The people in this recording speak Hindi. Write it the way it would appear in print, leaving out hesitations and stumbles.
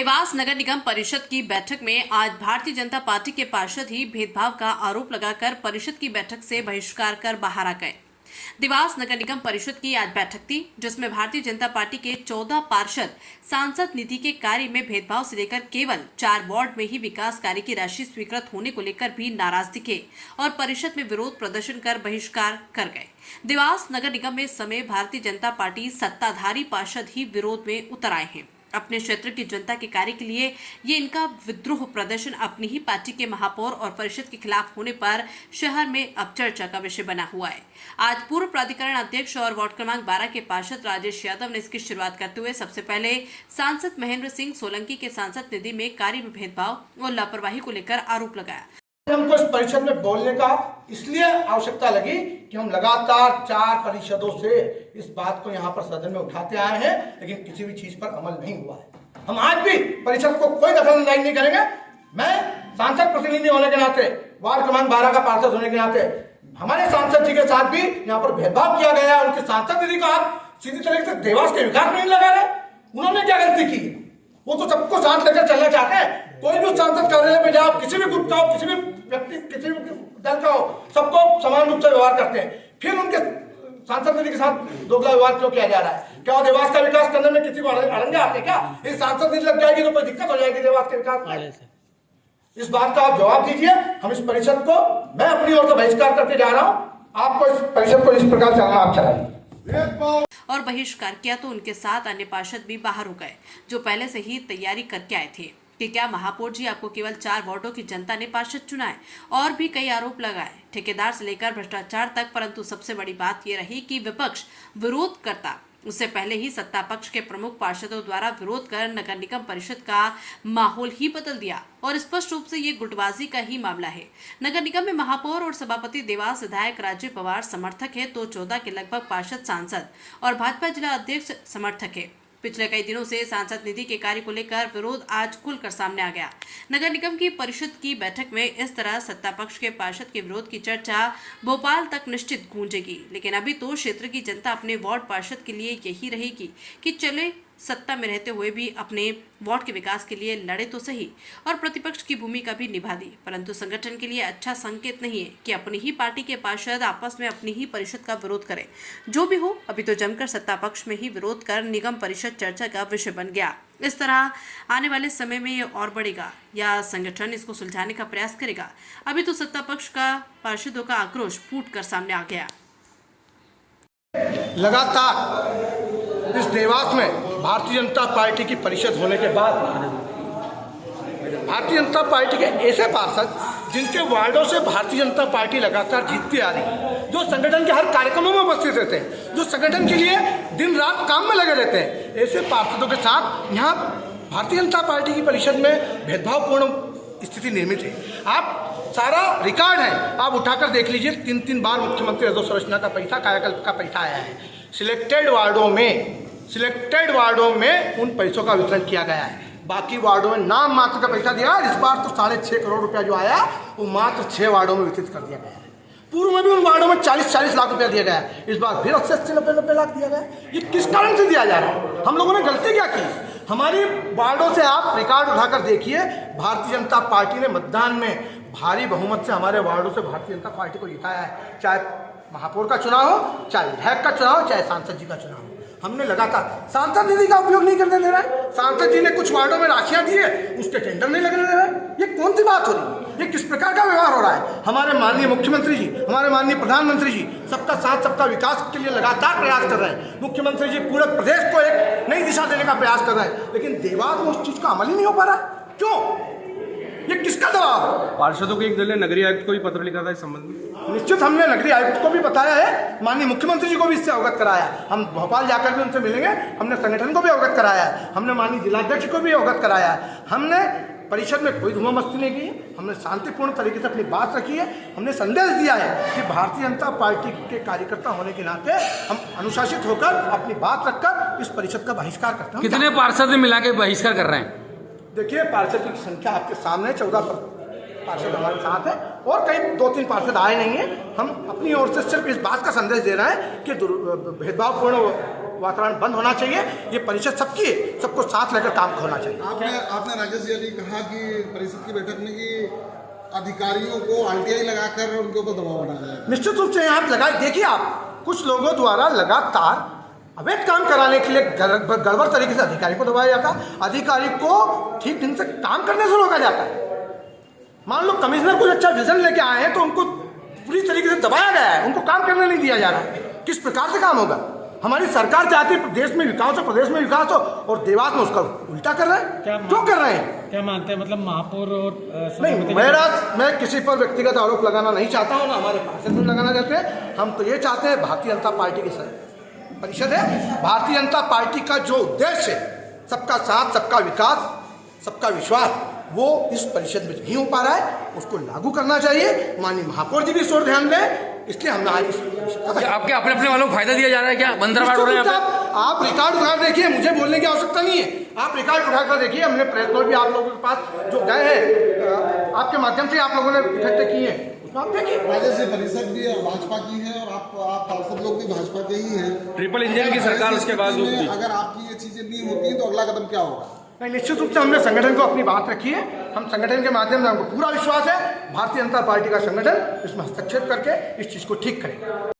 देवास नगर निगम परिषद की बैठक में आज भारतीय जनता पार्टी के पार्षद ही भेदभाव का आरोप लगाकर परिषद की बैठक से बहिष्कार कर बाहर आ गए। देवास नगर निगम परिषद की आज बैठक थी, जिसमें भारतीय जनता पार्टी के 14 पार्षद सांसद निधि के कार्य में भेदभाव से लेकर केवल 4 वार्ड में ही विकास कार्य की राशि स्वीकृत होने को लेकर भी नाराज दिखे और परिषद में विरोध प्रदर्शन कर बहिष्कार कर गए। देवास नगर निगम में इस समय भारतीय जनता पार्टी सत्ताधारी पार्षद ही विरोध में उतर आए हैं। अपने क्षेत्र की जनता के कार्य के लिए ये इनका विद्रोह प्रदर्शन अपनी ही पार्टी के महापौर और परिषद के खिलाफ होने पर शहर में अब चर्चा का विषय बना हुआ है। आज पूर्व प्राधिकरण अध्यक्ष और वार्ड क्रमांक 12 के पार्षद राजेश यादव ने इसकी शुरुआत करते हुए सबसे पहले सांसद महेंद्र सिंह सोलंकी के सांसद निधि में कार्य में भेदभाव और लापरवाही को लेकर आरोप लगाया। हमको इस परिषद में बोलने का इसलिए आवश्यकता लगी कि हम लगातार 4 परिषदों से इस बात को यहाँ पर सदन में उठाते आए हैं, लेकिन किसी भी चीज पर अमल नहीं हुआ है। हम आज भी परिषद को कोई दखलअंदाजी नहीं करेंगे। मैं सांसद प्रतिनिधि होने के नाते, वार्ड क्रमांक 12 का पार्षद होने के नाते, हमारे सांसद जी के साथ भी यहाँ पर भेदभाव किया गया है। उनके सांसद निधि को आप सीधी तरीके से देवास के विकास में नहीं लगा रहे। उन्होंने क्या गलती की? वो तो सबको साथ लेकर चलना चाहते हैं। कोई भी सांसद कार्यालय में जाओ, किसी भी ग्रुप का हो, किसी भी व्यक्ति, किसी भी दल का हो, सबको समान रूप से व्यवहार करते हैं। फिर उनके सांसद निधि के साथ दोगला व्यवहार क्यों किया जा रहा है? क्या देवास का विकास करने में किसी को अड़ंगे आते क्या? इस सांसद निधि लग जाएगी तो कोई दिक्कत हो जाएगी देवास के विकास में? इस बात का आप जवाब दीजिए। हम इस परिषद को, मैं अपनी ओर से बहिष्कार करके जा रहा हूँ। आपको इस परिषद को इस प्रकार चलना आप चलाइए। और बहिष्कार किया तो उनके साथ अन्य पार्षद भी बाहर हो गए, जो पहले से ही तैयारी करके आए थे कि क्या महापौर जी आपको केवल 4 वार्डों की जनता ने पार्षद चुना है। और भी कई आरोप लगाए, ठेकेदार से लेकर भ्रष्टाचार तक। परंतु सबसे बड़ी बात यह रही कि विपक्ष विरोध करता, उससे पहले ही सत्ता पक्ष के प्रमुख पार्षदों द्वारा विरोध कर नगर निगम परिषद का माहौल ही बदल दिया। और स्पष्ट रूप से ये गुटबाजी का ही मामला है। नगर निगम में महापौर और सभापति देवास विधायक राजीव पवार समर्थक है, तो 14 के लगभग पार्षद सांसद और भाजपा जिला अध्यक्ष समर्थक है। पिछले कई दिनों से सांसद निधि के कार्य को लेकर विरोध आज खुलकर सामने आ गया। नगर निगम की परिषद की बैठक में इस तरह सत्ता पक्ष के पार्षद के विरोध की चर्चा भोपाल तक निश्चित गूंजेगी। लेकिन अभी तो क्षेत्र की जनता अपने वार्ड पार्षद के लिए यही रहेगी कि चले सत्ता में रहते हुए भी अपने वार्ड के विकास के लिए लड़े तो सही और प्रतिपक्ष की भूमिका भी निभा दी। परंतु संगठन के लिए अच्छा संकेत नहीं है कि अपनी ही पार्टी के पार्षद आपस में अपनी ही परिषद का विरोध करें। जो भी हो, अभी तो जमकर सत्ता पक्ष में ही विरोध कर निगम परिषद चर्चा का विषय बन गया। इस तरह आने वाले समय में ये और बढ़ेगा या संगठन इसको सुलझाने का प्रयास करेगा। अभी तो सत्ता पक्ष का पार्षदों का आक्रोश फूट कर सामने आ गया। लगातार इस देवास में भारतीय जनता पार्टी की परिषद होने के बाद भारतीय जनता पार्टी के ऐसे पार्षद जिनके वार्डों से भारतीय जनता पार्टी लगातार जीतती आ रही है, जो संगठन के हर कार्यक्रमों में उपस्थित रहते हैं, जो संगठन के लिए दिन रात काम में लगे रहते हैं, ऐसे पार्षदों के साथ यहाँ भारतीय जनता पार्टी की परिषद में भेदभावपूर्ण स्थिति निर्मित है। आप सारा रिकॉर्ड है, आप उठाकर देख लीजिए। 3 बार मुख्यमंत्री अधोसंरचना का पैसा, कायाकल्प का पैसा आया है। सिलेक्टेड वार्डों में उन पैसों का वितरण किया गया है। बाकी वार्डों में नाम मात्र का पैसा दिया। इस बार तो 6.5 करोड़ रुपया जो आया वो मात्र 6 वार्डों में वितरित कर दिया गया है। पूर्व में भी उन वार्डों में 40-40 लाख रुपया दिया गया है। इस बार फिर 80-90 लाख दिया गया है। ये किस कारण से दिया जा रहा है? हम लोगों ने गलती क्या की? हमारी वार्डों से आप रिकॉर्ड उठाकर देखिए, भारतीय जनता पार्टी ने मतदान में भारी बहुमत से हमारे वार्डों से भारतीय जनता पार्टी को जिताया है। चाहे महापौर का चुनाव हो, चाहे विधायक का चुनाव हो, चाहे सांसद जी का चुनाव हो। हमने लगातार सांसद निधि का उपयोग नहीं करने दे रहा है। सांसद जी ने कुछ वार्डों में राशियां दी है, उसके टेंडर नहीं लगने दे रहा है। ये कौन सी बात हो रही है? ये किस प्रकार का व्यवहार हो रहा है? हमारे माननीय मुख्यमंत्री जी, हमारे माननीय प्रधानमंत्री जी सबका साथ, सबका विकास के लिए लगातार प्रयास कर रहे हैं। मुख्यमंत्री जी पूरे प्रदेश को एक नई दिशा देने का प्रयास कर रहे हैं, लेकिन देवास में उस चीज का अमल ही नहीं हो पा रहा। क्यों? ये किसका दबाव? पार्षदों के एक दल ने नगरीय आयुक्त को भी पत्र लिखा था इस संबंध में। निश्चित हमने नगरीय आयुक्त को भी बताया है, माननीय मुख्यमंत्री जी को भी इससे अवगत कराया है। हम भोपाल जाकर भी उनसे मिलेंगे। हमने संगठन को भी अवगत कराया है, हमने माननीय जिलाध्यक्ष को भी अवगत कराया है। हमने परिषद में कोई धुआं मस्ती नहीं की है। हमने शांतिपूर्ण तरीके से अपनी बात रखी है। हमने संदेश दिया है कि भारतीय जनता पार्टी के कार्यकर्ता होने के नाते हम अनुशासित होकर अपनी बात रखकर इस परिषद का बहिष्कार करते हैं। कितने पार्षद मिला के बहिष्कार कर रहे हैं? देखिए, पार्षद की संख्या आपके सामने 14 पार्षद हमारे साथ है और कई 2-3 पार्षद आए नहीं हैं। हम अपनी ओर से सिर्फ इस बात का संदेश दे रहे हैं कि भेदभावपूर्ण वातावरण बंद होना चाहिए। ये परिषद सबकी है, सबको साथ लेकर काम होना चाहिए। आपने राजेश जी कहा कि परिषद की बैठक में कि अधिकारियों को आरटीआई लगाकर उनके ऊपर दबाव बनाया जाए। निश्चित रूप से यहाँ लगाए। देखिए आप, कुछ लोगों द्वारा लगातार अवैध काम कराने के लिए गड़बड़ तरीके से अधिकारी को दबाया जाता है, अधिकारी को ठीक ढंग से काम करने से रोका जाता है। मान लो कमिश्नर कुछ अच्छा विजन लेके आए हैं तो उनको पूरी तरीके से दबाया गया है, उनको काम करने नहीं दिया जा रहा है। किस प्रकार से काम होगा? हमारी सरकार चाहती है प्रदेश में विकास हो, प्रदेश में विकास हो, और देवास में उसका उल्टा कर रहे हैं। क्यों कर रहे हैं? क्या मानते हैं, मतलब महापौर और नहीं, मैं किसी पर व्यक्तिगत आरोप लगाना नहीं चाहता हूँ, ना हमारे पार्षद भी लगाना चाहते हैं। हम तो ये चाहते हैं, भारतीय जनता पार्टी की परिषद है, भारतीय जनता पार्टी का जो उद्देश्य है सबका साथ, सबका विकास, सबका विश्वास, वो इस परिषद में नहीं हो पा रहा है, उसको लागू करना चाहिए। माननीय महापौर जी भी इस ओर ध्यान दें, इसलिए हमने आज आपके अपने वालों को फायदा दिया जा रहा है क्या? बंदरबाड़ हो रहे हैं आप रिकॉर्ड उठा देखिए, मुझे बोलने की आवश्यकता नहीं है। आप रिकॉर्ड उठाकर देखिए, हमने प्रेस नोट भी आप लोगों के पास जो गए हैं, आपके माध्यम से आप लोगों ने इकट्ठे किए हैं, उसमें आप देखिए। राजेश जी, परिषद भी भाजपा की है और आप पार्षद लोग भी भाजपा के ही हैं। ट्रिपल इंजन की सरकार उसके बाद अगर आपकी ये चीजें नहीं होती तो अगला कदम क्या होगा? नहीं, निश्चित रूप से हमने संगठन को अपनी बात रखी है। हम संगठन के माध्यम से, हमको पूरा विश्वास है भारतीय जनता पार्टी का संगठन इसमें हस्तक्षेप करके इस चीज़ को ठीक करेगा।